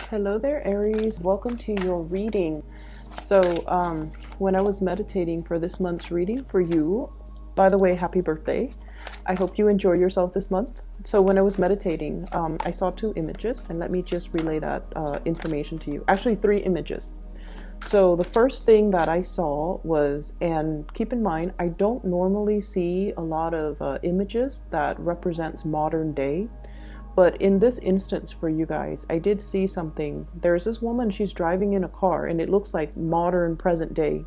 Hello there, Aries. Welcome to your reading. So, when I was meditating for this month's reading for you, by the way, happy birthday. I hope you enjoy yourself this month. So, when I was meditating, I saw two images, and let me just relay that information to you. Actually, three images. So, the first thing that I saw was, and keep in mind, I don't normally see a lot of images that represents modern day. But in this instance for you guys, I did see something. There's this woman, she's driving in a car and it looks like modern present day.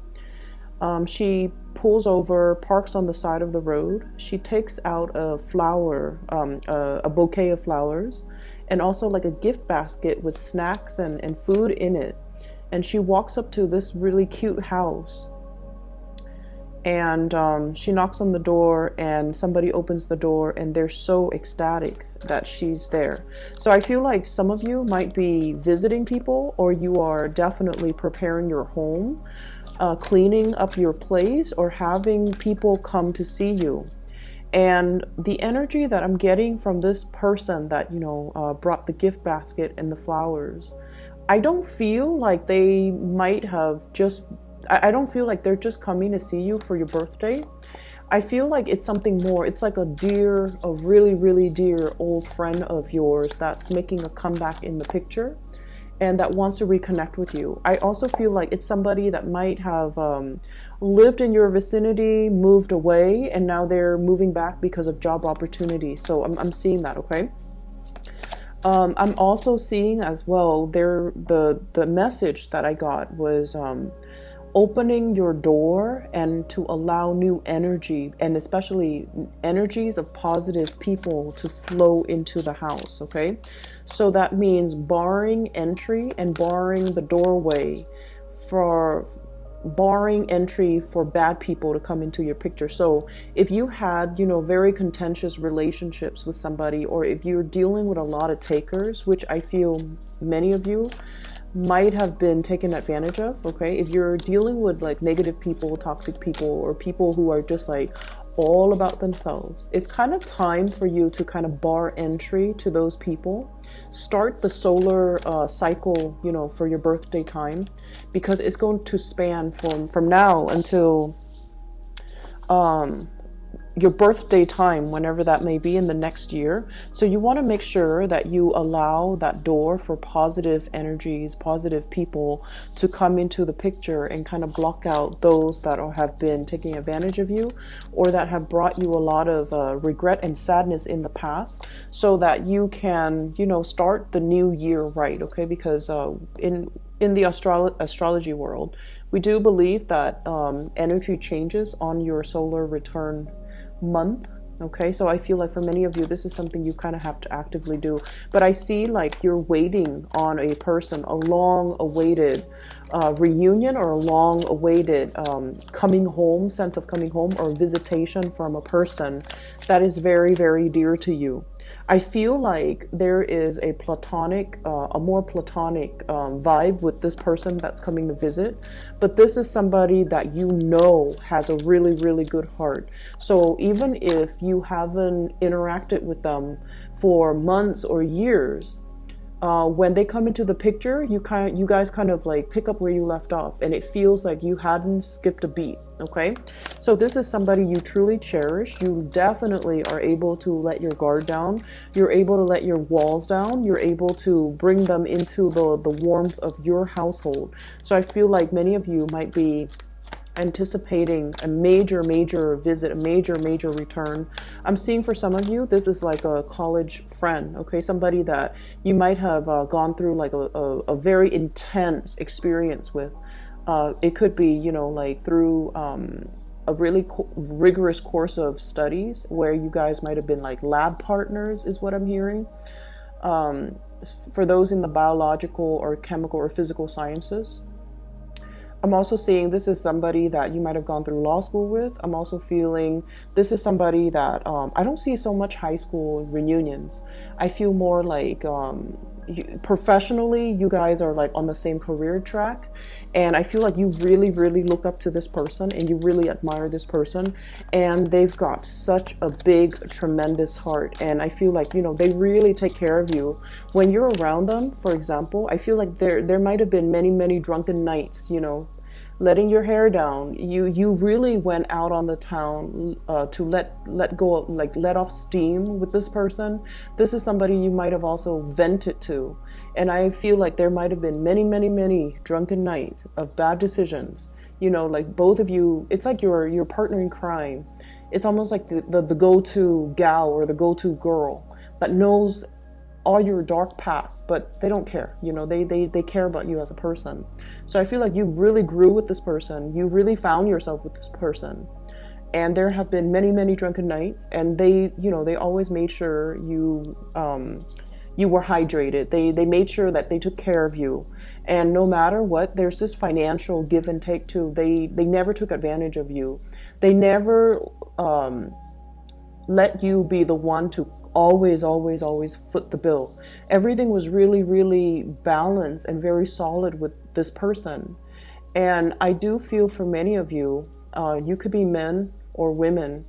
She pulls over, parks on the side of the road. She takes out a flower, a bouquet of flowers, and also like a gift basket with snacks and food in it. And she walks up to this really cute house. And she knocks on the door and somebody opens the door and they're so ecstatic that she's there. So I feel like some of you might be visiting people, or you are definitely preparing your home, cleaning up your place, or having people come to see you. And the energy that I'm getting from this person that, brought the gift basket and the flowers, I don't feel like they might have I don't feel like they're just coming to see you for your birthday. I feel like it's something more. It's like a really, really dear old friend of yours that's making a comeback in the picture and that wants to reconnect with you. I also feel like it's somebody that might have lived in your vicinity, moved away, and now they're moving back because of job opportunities. So I'm seeing that, okay? I'm also seeing as well, the message that I got was opening your door and to allow new energy, and especially energies of positive people, to flow into the house. Okay, so that means barring entry and barring the doorway for bad people to come into your picture. So if you had very contentious relationships with somebody, or if you're dealing with a lot of takers, which I feel many of you might have been taken advantage of, okay? If you're dealing with like negative people, toxic people, or people who are just like all about themselves, it's kind of time for you to kind of bar entry to those people. Start the solar cycle, for your birthday time, because it's going to span from now until your birthday time, whenever that may be in the next year. So you want to make sure that you allow that door for positive energies, positive people to come into the picture and kind of block out those that have been taking advantage of you, or that have brought you a lot of regret and sadness in the past, so that you can, start the new year right, okay? Because in the astrology world, we do believe that energy changes on your solar return month. Okay, so I feel like for many of you, this is something you kind of have to actively do. But I see like you're waiting on a person, a long awaited reunion, or a long awaited coming home, sense of coming home, or visitation from a person that is very, very dear to you. I feel like there is a more platonic vibe with this person that's coming to visit, but this is somebody that has a really, really good heart. So even if you haven't interacted with them for months or years, when they come into the picture, you guys kind of like pick up where you left off, and it feels like you hadn't skipped a beat. Okay, so this is somebody you truly cherish. You definitely are able to let your guard down. You're able to let your walls down. You're able to bring them into the warmth of your household. So I feel like many of you might be anticipating a major visit, a major return. I'm seeing for some of you, this is like a college friend, okay? Somebody that you might have gone through like a very intense experience with. It could be, like through a really rigorous course of studies where you guys might have been like lab partners, is what I'm hearing. For those in the biological or chemical or physical sciences. I'm also seeing this is somebody that you might have gone through law school with. I'm also feeling this is somebody that I don't see so much high school reunions. I feel more like professionally, you guys are like on the same career track, and I feel like you really, really look up to this person and you really admire this person, and they've got such a big, tremendous heart, and I feel like, you know, they really take care of you when you're around them. For example, I feel like there might have been many drunken nights, you know, letting your hair down. You really went out on the town to let go, like let off steam with this person. This is somebody you might have also vented to, and I feel like there might have been many drunken nights of bad decisions. You know, like both of you, it's like your partner in crime. It's almost like the go-to gal or the go-to girl that knows all your dark past, but they don't care. You know, they care about you as a person. So I feel like you really grew with this person. You really found yourself with this person. And there have been many drunken nights, and they, you know, they always made sure you were hydrated. They made sure that they took care of you. And no matter what, there's this financial give and take too. They never took advantage of you. They never let you be the one to always foot the bill. Everything was really balanced and very solid with this person. And I do feel for many of you, you could be men or women,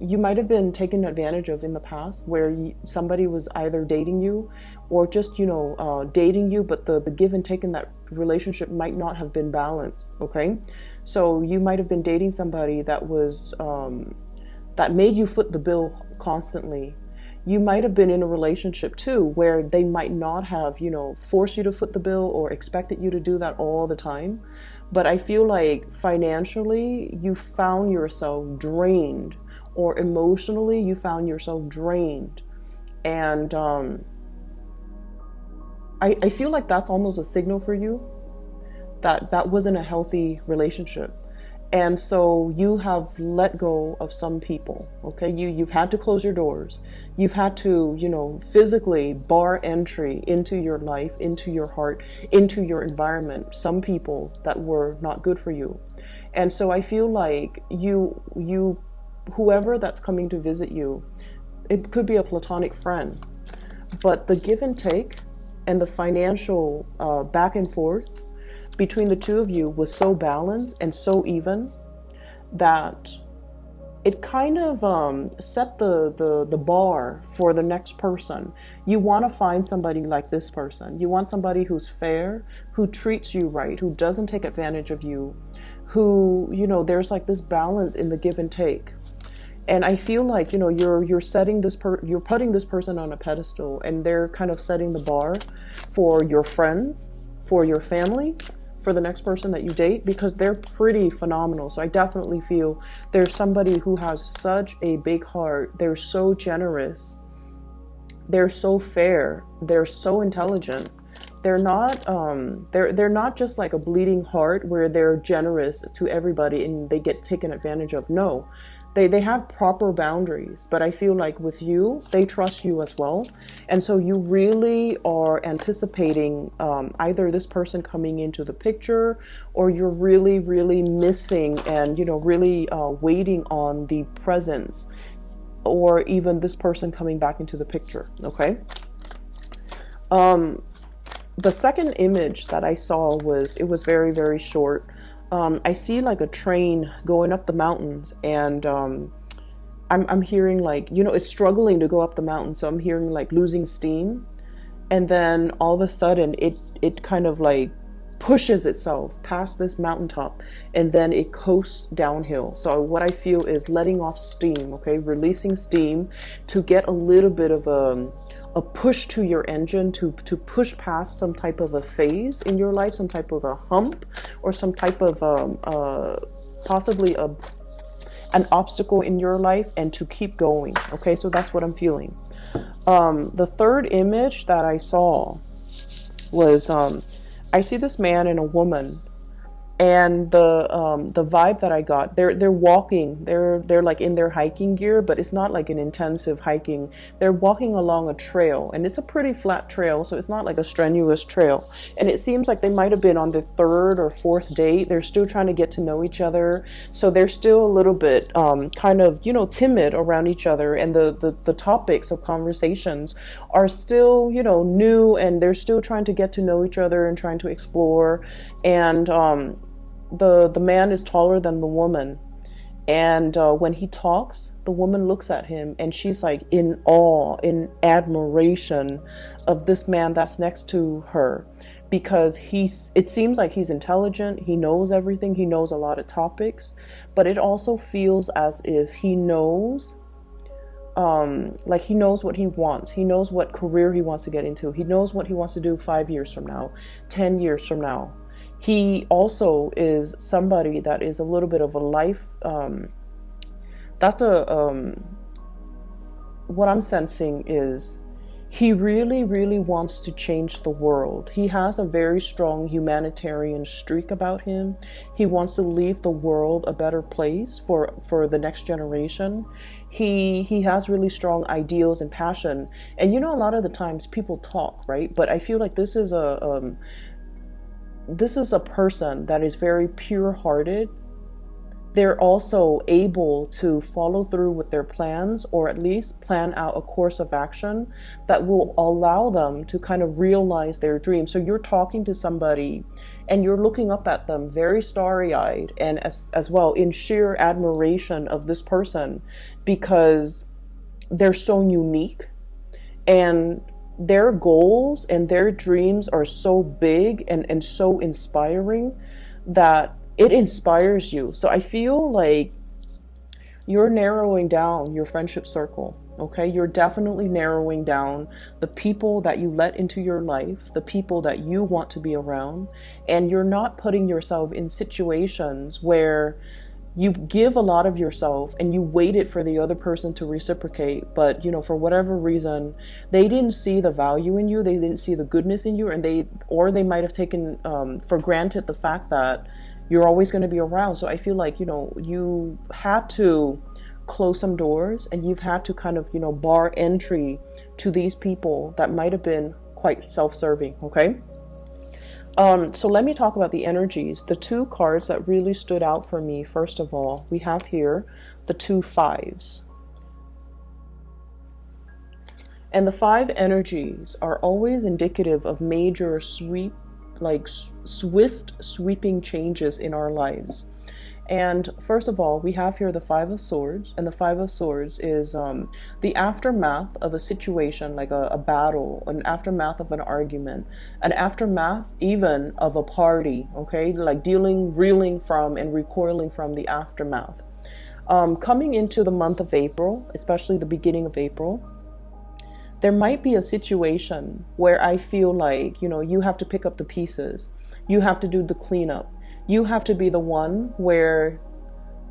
you might have been taken advantage of in the past, where somebody was either dating you or just, you know, dating you, but the give and take in that relationship might not have been balanced. Okay, so you might have been dating somebody that was that made you foot the bill constantly. You might have been in a relationship too where they might not have, you know, forced you to foot the bill or expected you to do that all the time. But I feel like financially you found yourself drained, or emotionally you found yourself drained. And I feel like that's almost a signal for you that that wasn't a healthy relationship. And so you have let go of some people, okay? You've had to close your doors. You've had to, you know, physically bar entry into your life, into your heart, into your environment, some people that were not good for you. And so I feel like whoever that's coming to visit you, it could be a platonic friend, but the give and take and the financial back and forth between the two of you was so balanced and so even that it kind of set the bar for the next person. You want to find somebody like this person. You want somebody who's fair, who treats you right, who doesn't take advantage of you, who, you know, there's like this balance in the give and take. And I feel like, you know, you're setting you're putting this person on a pedestal, and they're kind of setting the bar for your friends, for your family, for the next person that you date, because they're pretty phenomenal. So I definitely feel there's somebody who has such a big heart. They're so generous. They're so fair. They're so intelligent. They're not they're not just like a bleeding heart where they're generous to everybody and they get taken advantage of. No. They have proper boundaries, but I feel like with you, they trust you as well. And so you really are anticipating either this person coming into the picture, or you're really missing and, you know, really waiting on the presence, or even this person coming back into the picture, okay? The second image that I saw was very short. I see like a train going up the mountains, and I'm hearing like, you know, it's struggling to go up the mountain. So I'm hearing like losing steam. And then all of a sudden it kind of like pushes itself past this mountaintop, and then it coasts downhill. So what I feel is letting off steam, okay? Releasing steam to get a little bit of a push to your engine to push past some type of a phase in your life, some type of a hump, or some type of possibly an obstacle in your life, and to keep going. Okay, so that's what I'm feeling. The third image that I saw was I see this man and a woman, And the vibe that I got, they're walking, they're like in their hiking gear, but it's not like an intensive hiking. They're walking along a trail, and it's a pretty flat trail, so it's not like a strenuous trail. And it seems like they might have been on their third or fourth date. They're still trying to get to know each other, so they're still a little bit kind of, you know, timid around each other, and the topics of conversations are still, you know, new, and they're still trying to get to know each other and trying to explore. And the man is taller than the woman, and when he talks, the woman looks at him and she's like in awe, in admiration of this man that's next to her, because it seems like he's intelligent, he knows everything, he knows a lot of topics, but it also feels as if he knows, like he knows what he wants, he knows what career he wants to get into, he knows what he wants to do 5 years from now, 10 years from now. He also is somebody that is a little bit of a life, what I'm sensing is he really, really wants to change the world. He has a very strong humanitarian streak about him. He wants to leave the world a better place for the next generation. He has really strong ideals and passion. And you know, a lot of the times people talk, right? But I feel like this is a person that is very pure-hearted. They're also able to follow through with their plans, or at least plan out a course of action that will allow them to kind of realize their dreams. So you're talking to somebody and you're looking up at them very starry-eyed, and as well in sheer admiration of this person, because they're so unique, and their goals and their dreams are so big and so inspiring that it inspires you. So I feel like you're narrowing down your friendship circle, okay? You're definitely narrowing down the people that you let into your life, the people that you want to be around, and you're not putting yourself in situations where you give a lot of yourself and you waited for the other person to reciprocate, but you know, for whatever reason, they didn't see the value in you, they didn't see the goodness in you, and they might have taken for granted the fact that you're always going to be around. So I feel like, you know, you had to close some doors, and you've had to kind of, you know, bar entry to these people that might have been quite self-serving, okay? So let me talk about the energies. The two cards that really stood out for me, first of all, we have here the 2 5s. And the 5 energies are always indicative of major swift sweeping changes in our lives. And first of all, we have here the 5 of Swords, and the 5 of Swords is the aftermath of a situation, like a battle, an aftermath of an argument, an aftermath even of a party, okay? Like reeling from and recoiling from the aftermath. Coming into the month of April, especially the beginning of April, there might be a situation where I feel like, you know, you have to pick up the pieces, you have to do the cleanup. You have to be the one where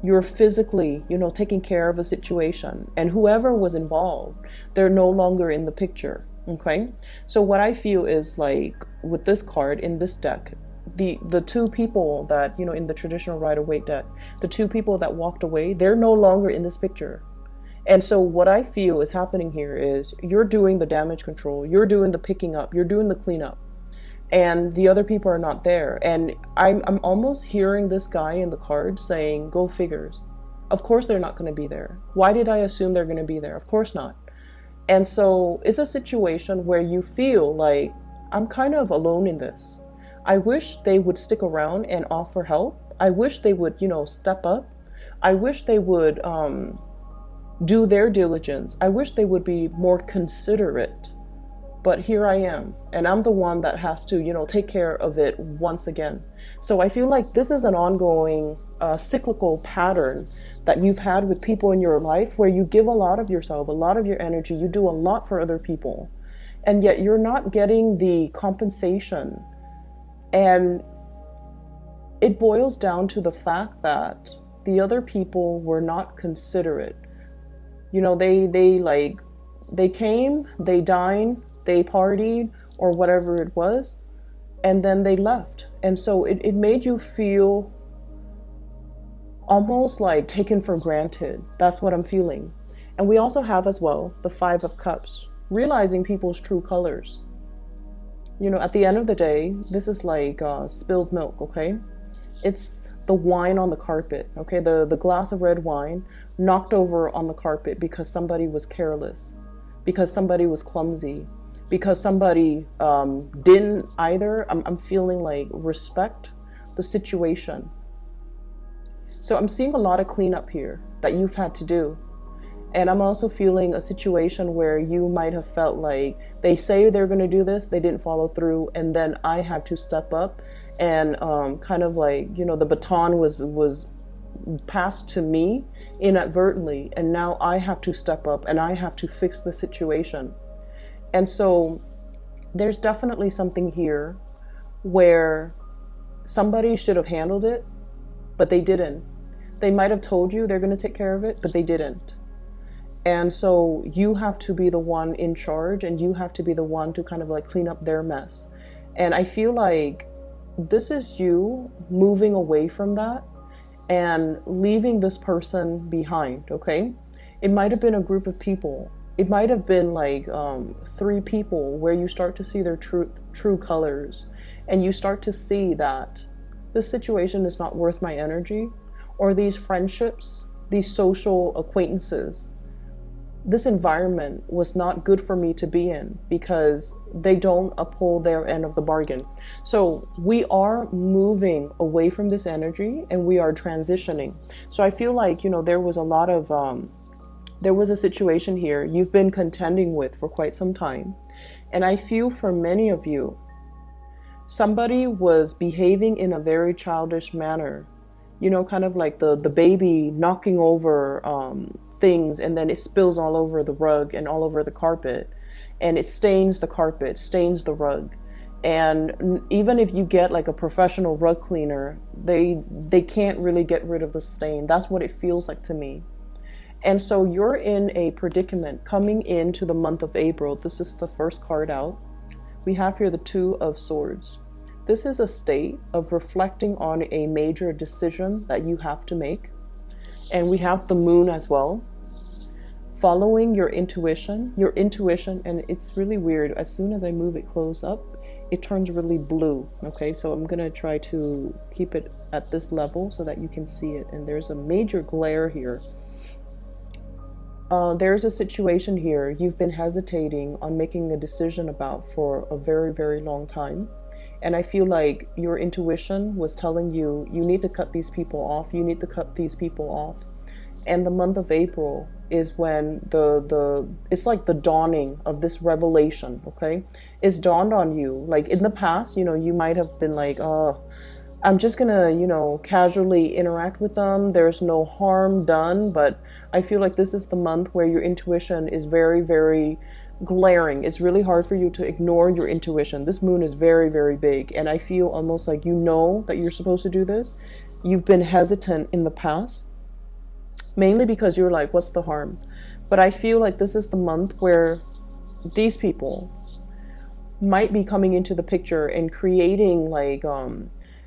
you're physically, you know, taking care of a situation, and whoever was involved, they're no longer in the picture, okay? So what I feel is like with this card in this deck, the two people that, you know, in the traditional Rider-Waite deck, the two people that walked away, they're no longer in this picture. And so what I feel is happening here is you're doing the damage control, you're doing the picking up, you're doing the cleanup, and the other people are not there. And I'm almost hearing this guy in the card saying, go figures. Of course they're not going to be there. Why did I assume they're going to be there? Of course not. And so it's a situation where you feel like, I'm kind of alone in this. I wish they would stick around and offer help. I wish they would, you know, step up. I wish they would do their diligence. I wish they would be more considerate. But here I am, and I'm the one that has to, you know, take care of it once again. So I feel like this is an ongoing cyclical pattern that you've had with people in your life, where you give a lot of yourself, a lot of your energy, you do a lot for other people, and yet you're not getting the compensation. And it boils down to the fact that the other people were not considerate. You know, they came, they dined, they partied, or whatever it was, and then they left. And so it made you feel almost like taken for granted. That's what I'm feeling. And we also have as well the Five of Cups, realizing people's true colors. You know, at the end of the day, this is like spilled milk, okay? It's the wine on the carpet, okay? The glass of red wine knocked over on the carpet because somebody was careless, because somebody was clumsy, because somebody didn't either, I'm feeling like, respect the situation. So I'm seeing a lot of cleanup here that you've had to do. And I'm also feeling a situation where you might have felt like they say they're going to do this, they didn't follow through, and then I have to step up and kind of like, you know, the baton was passed to me inadvertently, and now I have to step up and I have to fix the situation. And so there's definitely something here where somebody should have handled it, but they didn't. They might have told you they're going to take care of it, but they didn't. And so you have to be the one in charge, and you have to be the one to kind of like clean up their mess. And I feel like this is you moving away from that and leaving this person behind, okay? It might have been a group of people. It might have been like 3 people where you start to see their true colors, and you start to see that this situation is not worth my energy, or these friendships, these social acquaintances, this environment was not good for me to be in because they don't uphold their end of the bargain. So we are moving away from this energy and we are transitioning. So I feel like, you know, there was a lot of, there was a situation here you've been contending with for quite some time. And I feel for many of you, somebody was behaving in a very childish manner, you know, kind of like the baby knocking over things, and then it spills all over the rug and all over the carpet, and it stains the carpet, stains the rug. And even if you get like a professional rug cleaner, they can't really get rid of the stain. That's what it feels like to me. And so you're in a predicament coming into the month of April. This is the first card out. We have here the Two of Swords. This is a state of reflecting on a major decision that you have to make. And we have the Moon as well. Following your intuition, and it's really weird. As soon as I move it close up, it turns really blue. Okay, so I'm gonna try to keep it at this level so that you can see it. And there's a major glare here. There's a situation here you've been hesitating on making a decision about for a very, very long time. And I feel like your intuition was telling you, you need to cut these people off. You need to cut these people off. And the month of April is when it's like the dawning of this revelation, okay? It's dawned on you. Like in the past, you know, you might have been like, oh, I'm just gonna, you know, casually interact with them. There's no harm done. But I feel like this is the month where your intuition is very, very glaring. It's really hard for you to ignore your intuition. This moon is very, very big. And I feel almost like you know that you're supposed to do this. You've been hesitant in the past, mainly because you're like, what's the harm? But I feel like this is the month where these people might be coming into the picture and creating like,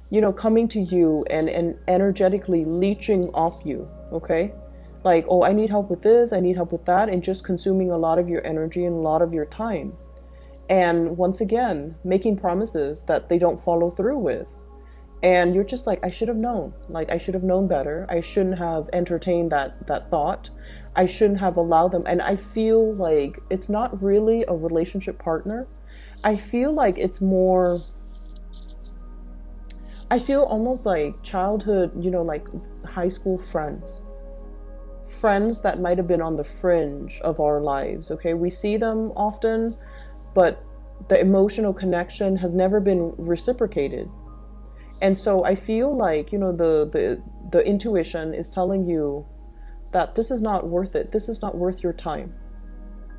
you know, coming to you and energetically leeching off you, okay? Like, oh, I need help with this, I need help with that, and just consuming a lot of your energy and a lot of your time. And once again, making promises that they don't follow through with. And you're just like, I should have known. Like, I should have known better. I shouldn't have entertained that thought. I shouldn't have allowed them. And I feel like it's not really a relationship partner. I feel like it's more, I feel almost like childhood, you know, like high school friends. Friends that might have been on the fringe of our lives, okay? We see them often, but the emotional connection has never been reciprocated. And so I feel like, you know, the intuition is telling you that this is not worth it. This is not worth your time.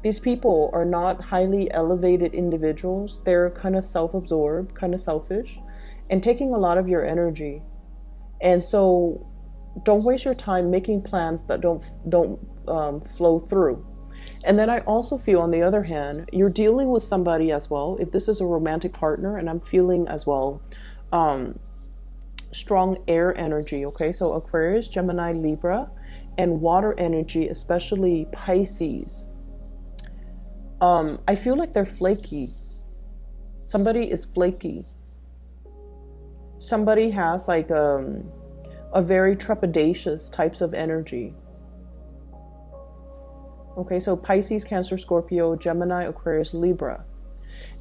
These people are not highly elevated individuals. They're kind of self-absorbed, kind of selfish, and taking a lot of your energy. And so don't waste your time making plans that don't flow through. And then I also feel, on the other hand, you're dealing with somebody as well. If this is a romantic partner, and I'm feeling as well, strong air energy, okay? So Aquarius, Gemini, Libra, and water energy, especially Pisces. I feel like they're flaky. Somebody is flaky. Somebody has like a very trepidatious types of energy. Okay, so Pisces, Cancer, Scorpio, Gemini, Aquarius, Libra.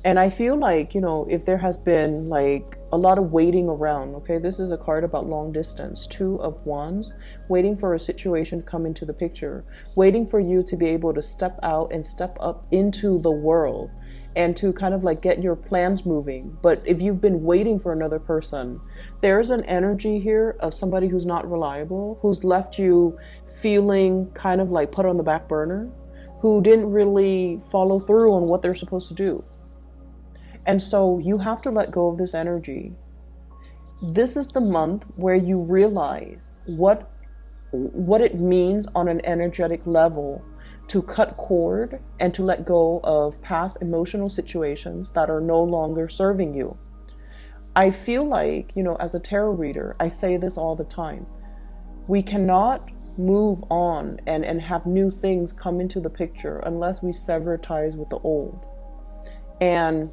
And I feel like, you know, if there has been like a lot of waiting around, okay, this is a card about long distance, Two of Wands, waiting for a situation to come into the picture, waiting for you to be able to step out and step up into the world and to kind of like get your plans moving. But if you've been waiting for another person, there's an energy here of somebody who's not reliable, who's left you feeling kind of like put on the back burner, who didn't really follow through on what they're supposed to do. And so you have to let go of this energy. This is the month where you realize what it means on an energetic level to cut cord and to let go of past emotional situations that are no longer serving you. I feel like, you know, as a tarot reader, I say this all the time. We cannot move on and have new things come into the picture unless we sever ties with the old. And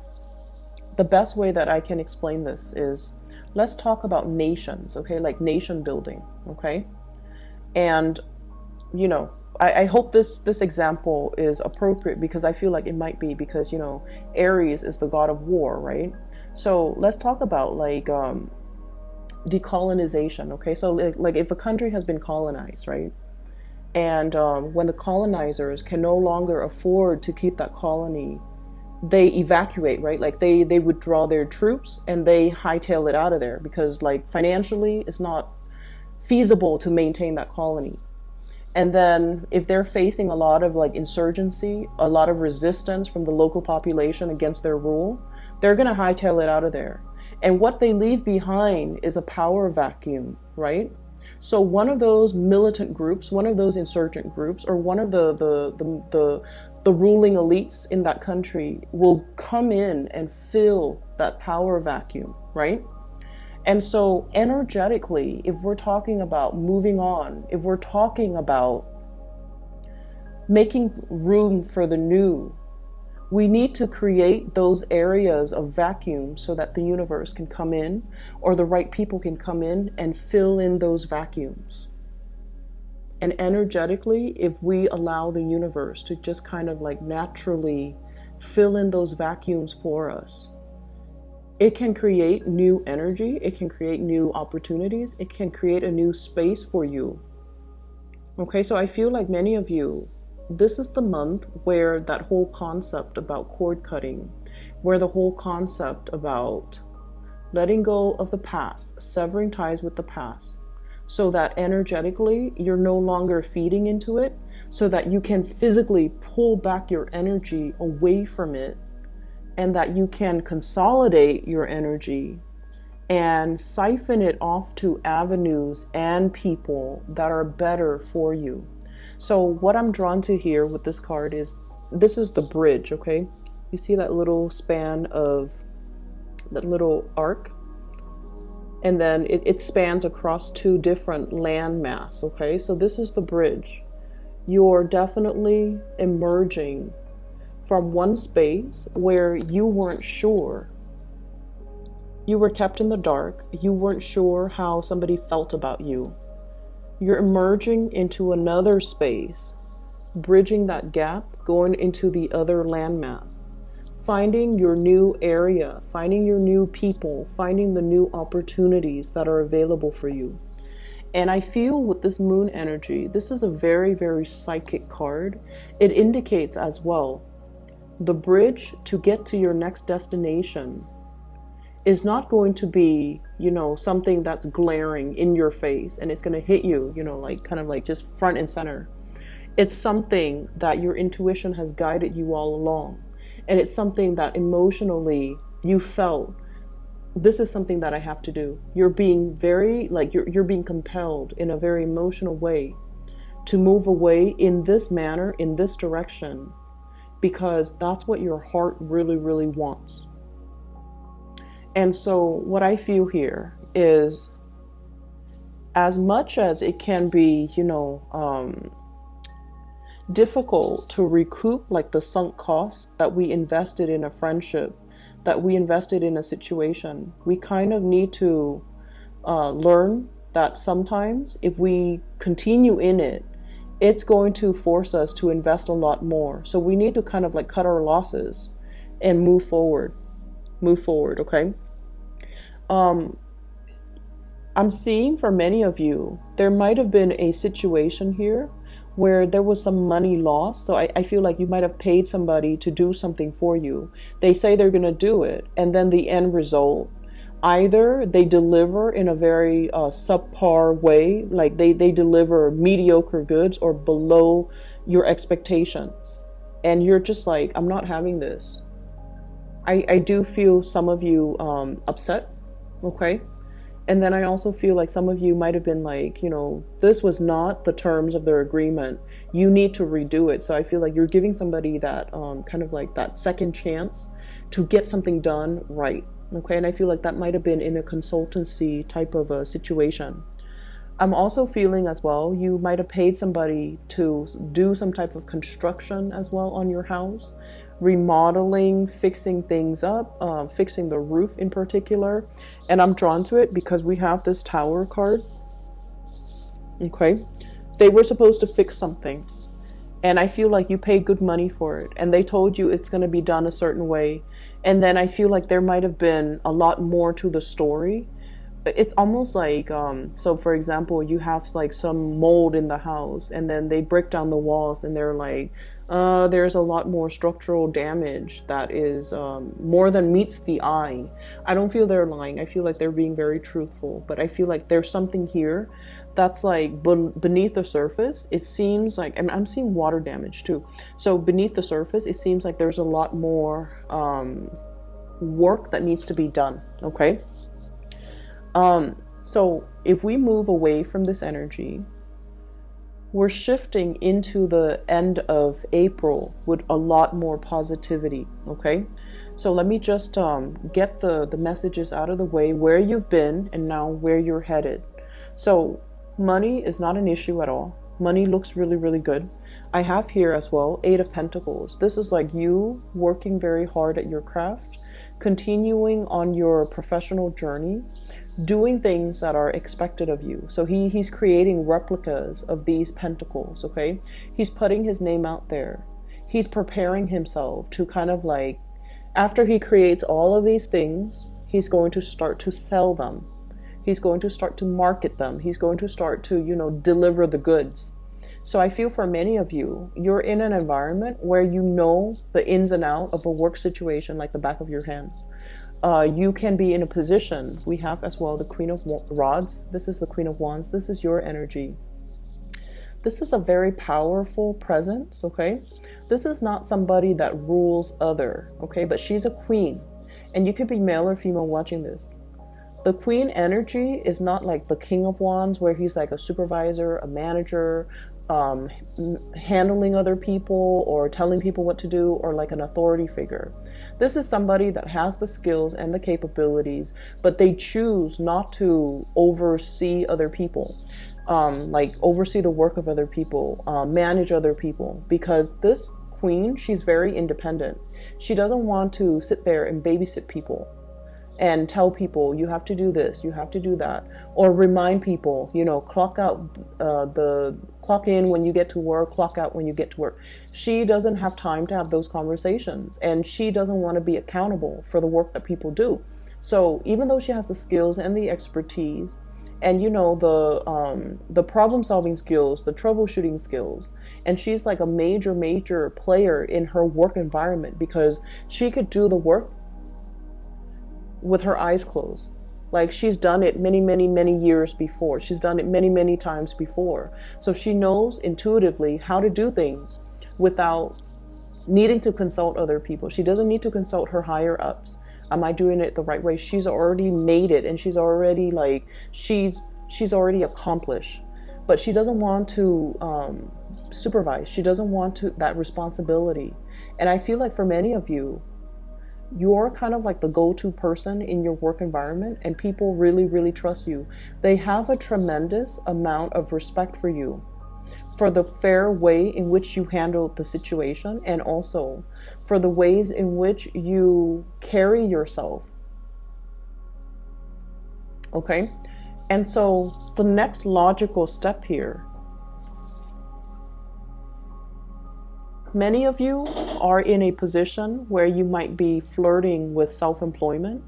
the best way that I can explain this is, let's talk about nations, okay? Like nation building, okay? And, you know, I hope this example is appropriate, because I feel like it might be, because, you know, Aries is the god of war, right? So let's talk about like decolonization, okay? So like if a country has been colonized, right? And when the colonizers can no longer afford to keep that colony, they evacuate, right? Like they withdraw their troops and they hightail it out of there, because like financially it's not feasible to maintain that colony. And then if they're facing a lot of like insurgency, a lot of resistance from the local population against their rule, they're going to hightail it out of there. And what they leave behind is a power vacuum, right? So one of those militant groups, one of those insurgent groups, or one of the ruling elites in that country will come in and fill that power vacuum, right? And so energetically, if we're talking about moving on, if we're talking about making room for the new, we need to create those areas of vacuum so that the universe can come in, or the right people can come in and fill in those vacuums. And energetically, if we allow the universe to just kind of like naturally fill in those vacuums for us, it can create new energy, it can create new opportunities, it can create a new space for you. Okay, so I feel like many of you, this is the month where that whole concept about cord cutting, where the whole concept about letting go of the past, severing ties with the past, so that energetically you're no longer feeding into it, so that you can physically pull back your energy away from it, and that you can consolidate your energy and siphon it off to avenues and people that are better for you. So what I'm drawn to here with this card is, this is the bridge, okay? You see that little span of, that little arc? And then it spans across two different land mass, okay? So this is the bridge. You're definitely emerging from one space where you weren't sure. You were kept in the dark. You weren't sure how somebody felt about you. You're emerging into another space, bridging that gap, going into the other landmass, finding your new area, finding your new people, finding the new opportunities that are available for you. And I feel with this moon energy, this is a very, very psychic card. It indicates as well, the bridge to get to your next destination is not going to be, you know, something that's glaring in your face and it's going to hit you, you know, like kind of like just front and center. It's something that your intuition has guided you all along. And it's something that emotionally you felt, this is something that I have to do. You're being very, like, you're being compelled in a very emotional way to move away in this manner, in this direction, because that's what your heart really, really wants. And so what I feel here is, as much as it can be, difficult to recoup like the sunk cost that we invested in a friendship, that we invested in a situation, we kind of need to learn that sometimes if we continue in it, it's going to force us to invest a lot more. So we need to kind of like cut our losses and move forward, okay? I'm seeing for many of you, there might have been a situation here where there was some money lost. So I feel like you might have paid somebody to do something for you. They say they're going to do it, and then the end result, either they deliver in a very subpar way, like they deliver mediocre goods or below your expectations. And you're just like, I'm not having this. I do feel some of you upset, okay? And then I also feel like some of you might have been like, this was not the terms of their agreement. You need to redo it. So I feel like you're giving somebody that kind of like that second chance to get something done right. Okay. And I feel like that might have been in a consultancy type of a situation. I'm also feeling as well, you might have paid somebody to do some type of construction as well on your house, remodeling, fixing things up, fixing the roof in particular. And I'm drawn to it because we have this Tower card. Okay. They were supposed to fix something, and I feel like you paid good money for it, and they told you it's going to be done a certain way. And then I feel like there might have been a lot more to the story. It's almost like, so for example, you have like some mold in the house, and then they break down the walls, and they're like, there's a lot more structural damage that is more than meets the eye. I don't feel they're lying. I feel like they're being very truthful, but I feel like there's something here that's like beneath the surface. It seems like, and I'm seeing water damage too. So beneath the surface, it seems like there's a lot more work that needs to be done. Okay. So if we move away from this energy, we're shifting into the end of April with a lot more positivity. Okay. So let me just get the messages out of the way, where you've been and now where you're headed. So money is not an issue at all. Money looks really, really good. I have here as well, 8 of Pentacles. This is like you working very hard at your craft, continuing on your professional journey, doing things that are expected of you. So he's creating replicas of these pentacles, okay? He's putting his name out there. He's preparing himself to kind of like, after he creates all of these things, he's going to start to sell them. He's going to start to market them. He's going to start to, deliver the goods. So I feel for many of you, you're in an environment where you know the ins and outs of a work situation like the back of your hand. You can be in a position, we have as well the Queen of Rods. This is the Queen of Wands. This is your energy. This is a very powerful presence, okay? This is not somebody that rules other, okay? But she's a queen. And you could be male or female watching this. The queen energy is not like the King of Wands, where he's like a supervisor, a manager, handling other people or telling people what to do, or like an authority figure. This is somebody that has the skills and the capabilities, but they choose not to oversee other people, like oversee the work of other people, manage other people, because this queen, she's very independent. She doesn't want to sit there and babysit people and tell people, you have to do this, you have to do that, or remind people, clock in when you get to work, clock out when you get to work. She doesn't have time to have those conversations, and she doesn't want to be accountable for the work that people do. So even though she has the skills and the expertise, and the problem solving skills, the troubleshooting skills, and she's like a major player in her work environment, because she could do the work with her eyes closed. Like, she's done it many years before. She's done it many times before. So she knows intuitively how to do things without needing to consult other people. She doesn't need to consult her higher ups. Am I doing it the right way? She's already made it, and she's already accomplished. but she doesn't want to supervise. She doesn't want that responsibility. And I feel like for many of you, you're kind of like the go-to person in your work environment, and people really, really trust you. They have a tremendous amount of respect for you, for the fair way in which you handle the situation, and also for the ways in which you carry yourself. Okay? And so the next logical step here, many of you are in a position where you might be flirting with self-employment.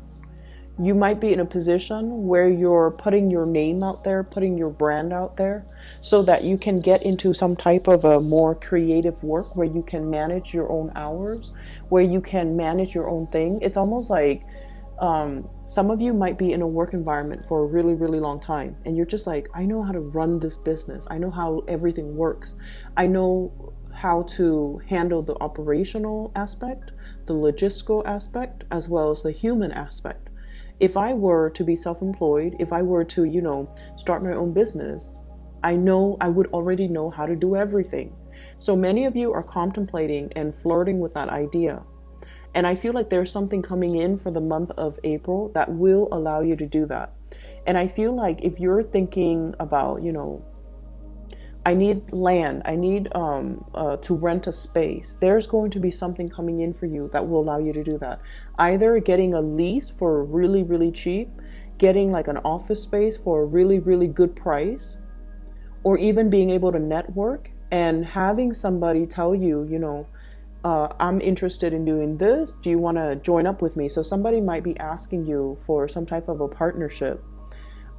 You might be in a position where you're putting your name out there, putting your brand out there, so that you can get into some type of a more creative work where you can manage your own hours, where you can manage your own thing. It's almost like some of you might be in a work environment for a really, really long time, and you're just like, I know how to run this business. I know how everything works. I know how to handle the operational aspect, the logistical aspect, as well as the human aspect. If I were to be self-employed, if I were to, start my own business, I know I would already know how to do everything. So many of you are contemplating and flirting with that idea. And I feel like there's something coming in for the month of April that will allow you to do that. And I feel like if you're thinking about, I need land, I need to rent a space, there's going to be something coming in for you that will allow you to do that. Either getting a lease for really, really cheap, getting like an office space for a really, really good price, or even being able to network and having somebody tell you, I'm interested in doing this. Do you want to join up with me? So somebody might be asking you for some type of a partnership.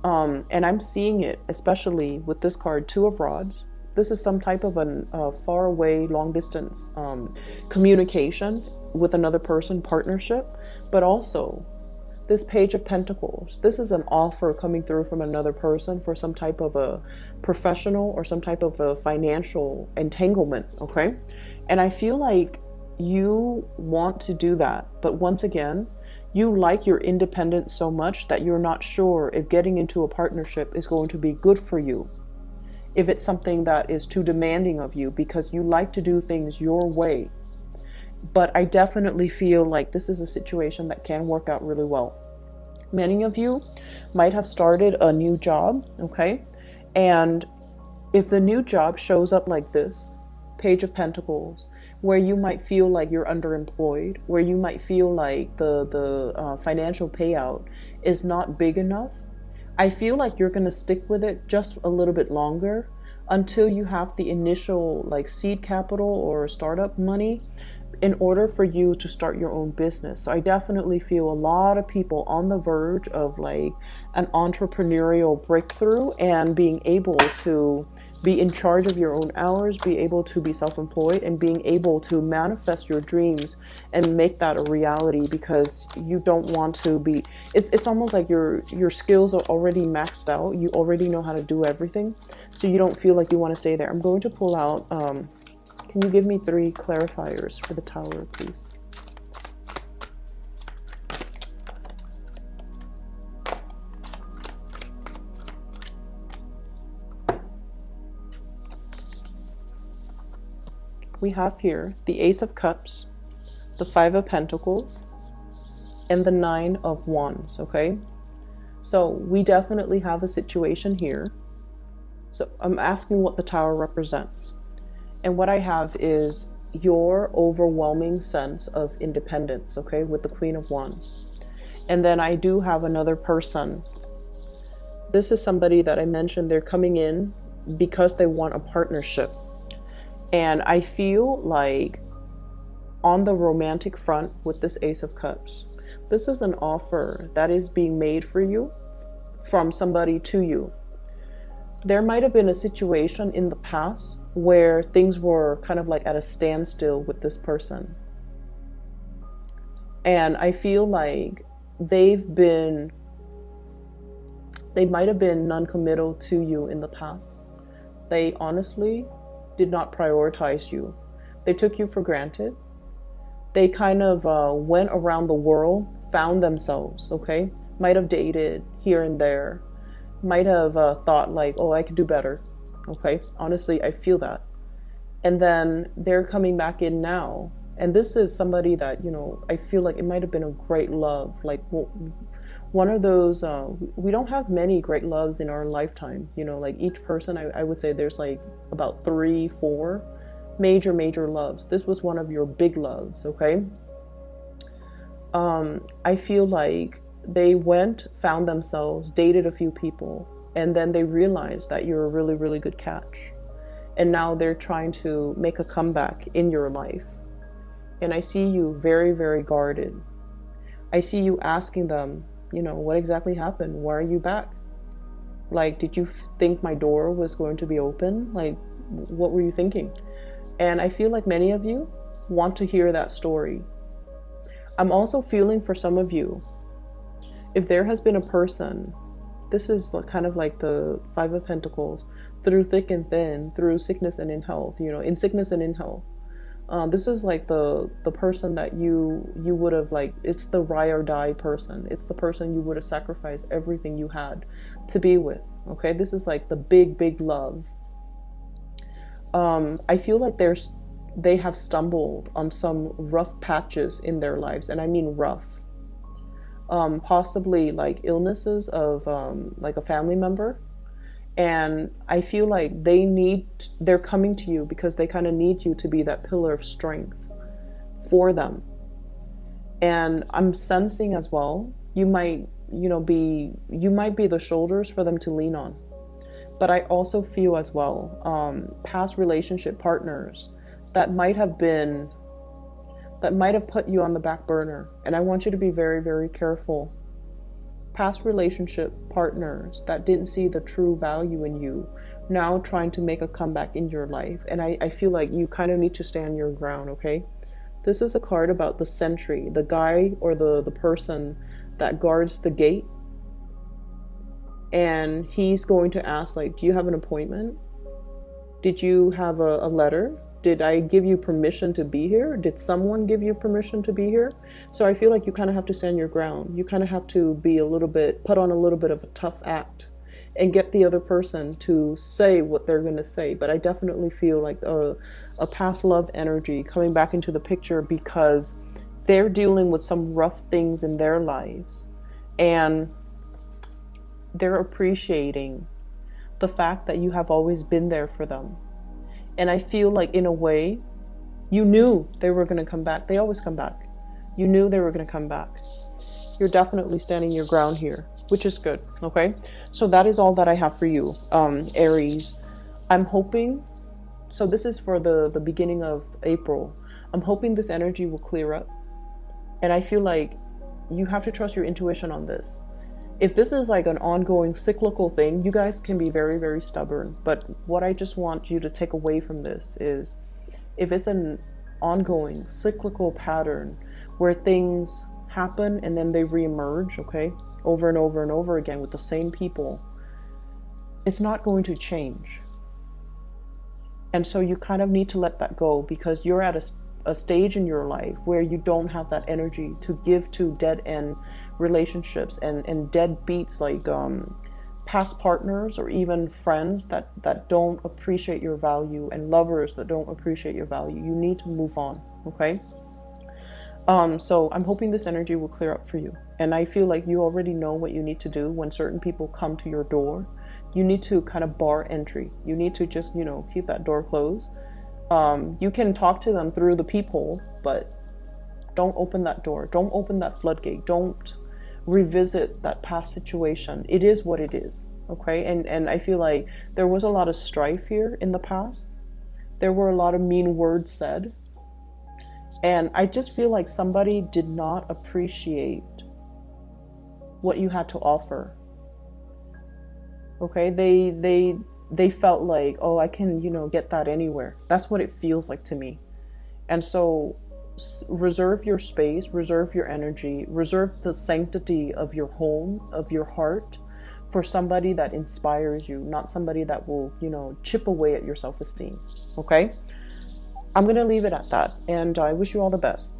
And I'm seeing it, especially with this card, Two of Rods. This is some type of a far away, long distance communication with another person, partnership. But also, this Page of Pentacles. This is an offer coming through from another person for some type of a professional or some type of a financial entanglement, okay? And I feel like you want to do that. But once again, you like your independence so much that you're not sure if getting into a partnership is going to be good for you. If it's something that is too demanding of you, because you like to do things your way. But I definitely feel like this is a situation that can work out really well. Many of you might have started a new job, okay? And if the new job shows up like this, Page of Pentacles, where you might feel like you're underemployed, where you might feel like the financial payout is not big enough, I feel like you're going to stick with it just a little bit longer until you have the initial like seed capital or startup money in order for you to start your own business. So I definitely feel a lot of people on the verge of like an entrepreneurial breakthrough and being able to be in charge of your own hours, be able to be self-employed, and being able to manifest your dreams and make that a reality, because you don't want to be, it's almost like your skills are already maxed out. You already know how to do everything. So you don't feel like you want to stay there. I'm going to pull out, can you give me 3 clarifiers for the Tower, please? We have here the Ace of Cups, the 5 of Pentacles, and the 9 of Wands, okay? So we definitely have a situation here. So I'm asking what the Tower represents. And what I have is your overwhelming sense of independence, okay, with the Queen of Wands. And then I do have another person. This is somebody that I mentioned, they're coming in because they want a partnership. And I feel like on the romantic front with this Ace of Cups, this is an offer that is being made for you from somebody to you. There might have been a situation in the past where things were kind of like at a standstill with this person. And I feel like they might have been non-committal to you in the past. They honestly did not prioritize you. They took you for granted. They kind of went around the world, found themselves, okay? Might have dated here and there. Might have thought like, oh, I could do better. Okay, honestly, I feel that. And then they're coming back in now, and this is somebody that, you know, I feel like it might have been a great love, like one of those, we don't have many great loves in our lifetime, you know, like each person, I would say there's like about 3-4 major loves. This was one of your big loves. Okay. I feel like they went, found themselves, dated a few people, and then they realized that you're a really good catch. And now they're trying to make a comeback in your life. And I see you very guarded. I see you asking them, you know, what exactly happened? Why are you back? Like, did you think my door was going to be open? Like, what were you thinking? And I feel like many of you want to hear that story. I'm also feeling for some of you, if there has been a person, this is kind of like the Five of Pentacles, through thick and thin, through sickness and in health, you know, in sickness and in health. This is like the person that you would have, like, it's the ride or die person. It's the person you would have sacrificed everything you had to be with. Okay, this is like the big love. I feel like they have stumbled on some rough patches in their lives, and I mean rough. Possibly like illnesses of like a family member. And I feel like they're coming to you because they kind of need you to be that pillar of strength for them. And I'm sensing as well, you might be the shoulders for them to lean on. But I also feel as well, past relationship partners that might have put you on the back burner. And I want you to be very careful. Past relationship partners that didn't see the true value in you, now trying to make a comeback in your life. And I feel like you kind of need to stand your ground, okay? This is a card about the sentry, the guy or the person that guards the gate. And he's going to ask, like, do you have an appointment? Did you have a letter? Did I give you permission to be here? Did someone give you permission to be here? So I feel like you kind of have to stand your ground. You kind of have to be put on a little bit of a tough act and get the other person to say what they're going to say. But I definitely feel like a past love energy coming back into the picture because they're dealing with some rough things in their lives. And they're appreciating the fact that you have always been there for them. And I feel like, in a way, you knew they were going to come back. They always come back. You knew they were going to come back. You're definitely standing your ground here, which is good. Okay. So that is all that I have for you, Aries. I'm hoping, so this is for the beginning of April. I'm hoping this energy will clear up. And I feel like you have to trust your intuition on this. If this is like an ongoing cyclical thing, you guys can be very stubborn. But what I just want you to take away from this is, if it's an ongoing cyclical pattern where things happen and then they reemerge, okay, over and over again with the same people, it's not going to change. And so you kind of need to let that go, because you're at a stage in your life where you don't have that energy to give to dead end relationships and dead beats, like past partners or even friends that don't appreciate your value, and lovers that don't appreciate your value. You need to move on. Okay. So I'm hoping this energy will clear up for you. And I feel like you already know what you need to do when certain people come to your door. You need to kind of bar entry. You need to just, keep that door closed. You can talk to them through the peephole, but don't open that door. Don't open that floodgate. Don't revisit that past situation. It is what it is. Okay. And I feel like there was a lot of strife here in the past. There were a lot of mean words said. And I just feel like somebody did not appreciate what you had to offer. Okay. They felt like, oh, I can, get that anywhere. That's what it feels like to me. And so reserve your space, reserve your energy, reserve the sanctity of your home, of your heart, for somebody that inspires you, not somebody that will, chip away at your self-esteem. Okay? I'm going to leave it at that. And I wish you all the best.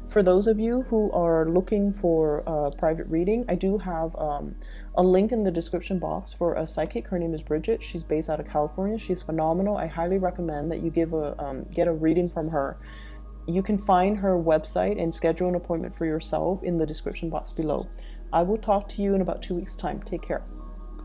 For those of you who are looking for a private reading, I do have a link in the description box for a psychic. Her name is Bridget. She's based out of California. She's phenomenal. I highly recommend that you get a reading from her. You can find her website and schedule an appointment for yourself in the description box below. I will talk to you in about 2 weeks' time. Take care.